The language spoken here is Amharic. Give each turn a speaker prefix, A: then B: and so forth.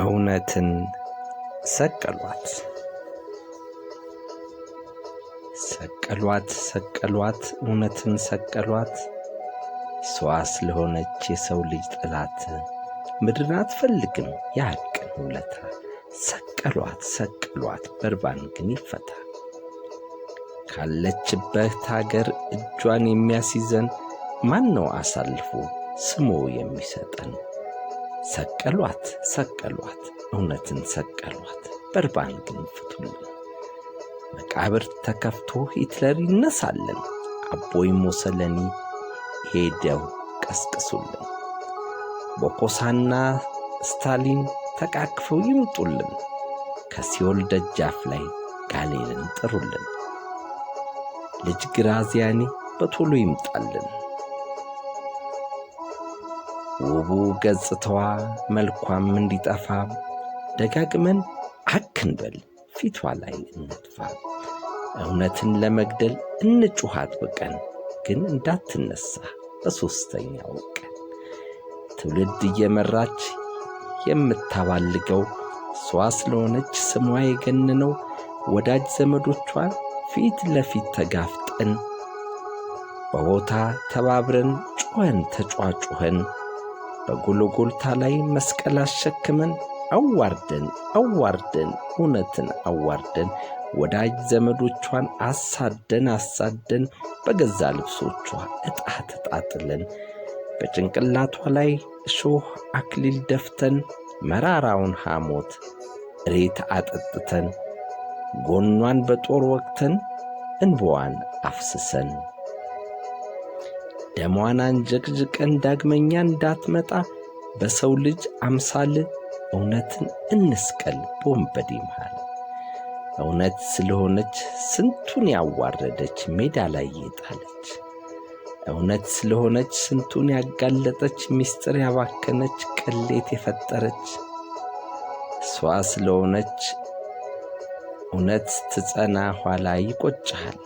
A: እውነትን ሰቀሏት ሰቀሏት እውነትን ሰቀሏት። እሷ ስለሆነች የሰው ልጅ ጠላት ምድርን አትፈልግም የሐቅን ውለታ። ሰቀሏት በርባን ግን ይፈታ። ካለችበት አገር እጇን የሚያስይዘን ማነው አሳልፎ ስሞ የሚሰጠን? ሰቀሏት እውነትን ሰቀሏት በርባን ግን ፍቱልን። መቃብር ተከፍቶ ሂትለር ይነሳልን፣ አቦይ ሞሰለኒ ሄደው ቀስቅሱልን። ቦኮሳና ስታሊን ተቃቅፈው ይምጡልን፣ ከሲኦል ደጃፍ ላይ ጋሌልን ጥሩልን። ልጅ ግራዚያኒ በቶሎ ይምጣልን፣ ውቡ ገጽታዋ መልኳም እንዲጠፋ ደጋግመን አክንበል ፊቷ ላይ እንጥፋ። እውነትን ለመግደል እንጩኻት በቀን ግን እንዳትነሳ በሦስተኛው ቀን። ትውልድ እየመራች የምታባልገው እሷ ስለሆነች ስሟ የገነነው። ወዳጅ ዘመዶቿን ፊት ለፊት ተጋፍጠን በቦታ ተባብረን ጮኸን ተጫጩኸን በጎልጎታ ላይ መስቀል አሸክመን አዋርደን እውነትን አዋርደን ወዳጅ ዘመዶቿን አሳደን በገዛ ልብሶቿ ዕጣ ተጣጥለን በጭንቅላቷ ላይ እሾህ አክሊል ደፍተን መራራውን ሐሞት እሬት አጠጥተን ጎኗን በጦር ወቅተን እንባዋን አፍስሰን ደሟን አንጀቅጅቀን ዳግመኛ እንዳትመጣ በሰው ልጅ አምሳል እውነትን እንስቀል በወንበዴ መሃል። እውነት ስለሆነች ስንቱን ያዋረደች ሜዳ ላይ የጣለች፣ እውነት ስለሆነች ስንቱን ያጋለጠች ምስጢር ያባከነች ቅሌት የፈጠረች። እሷ ስለሆነች እውነት ትጸና ኋላ ይቆጭሃል።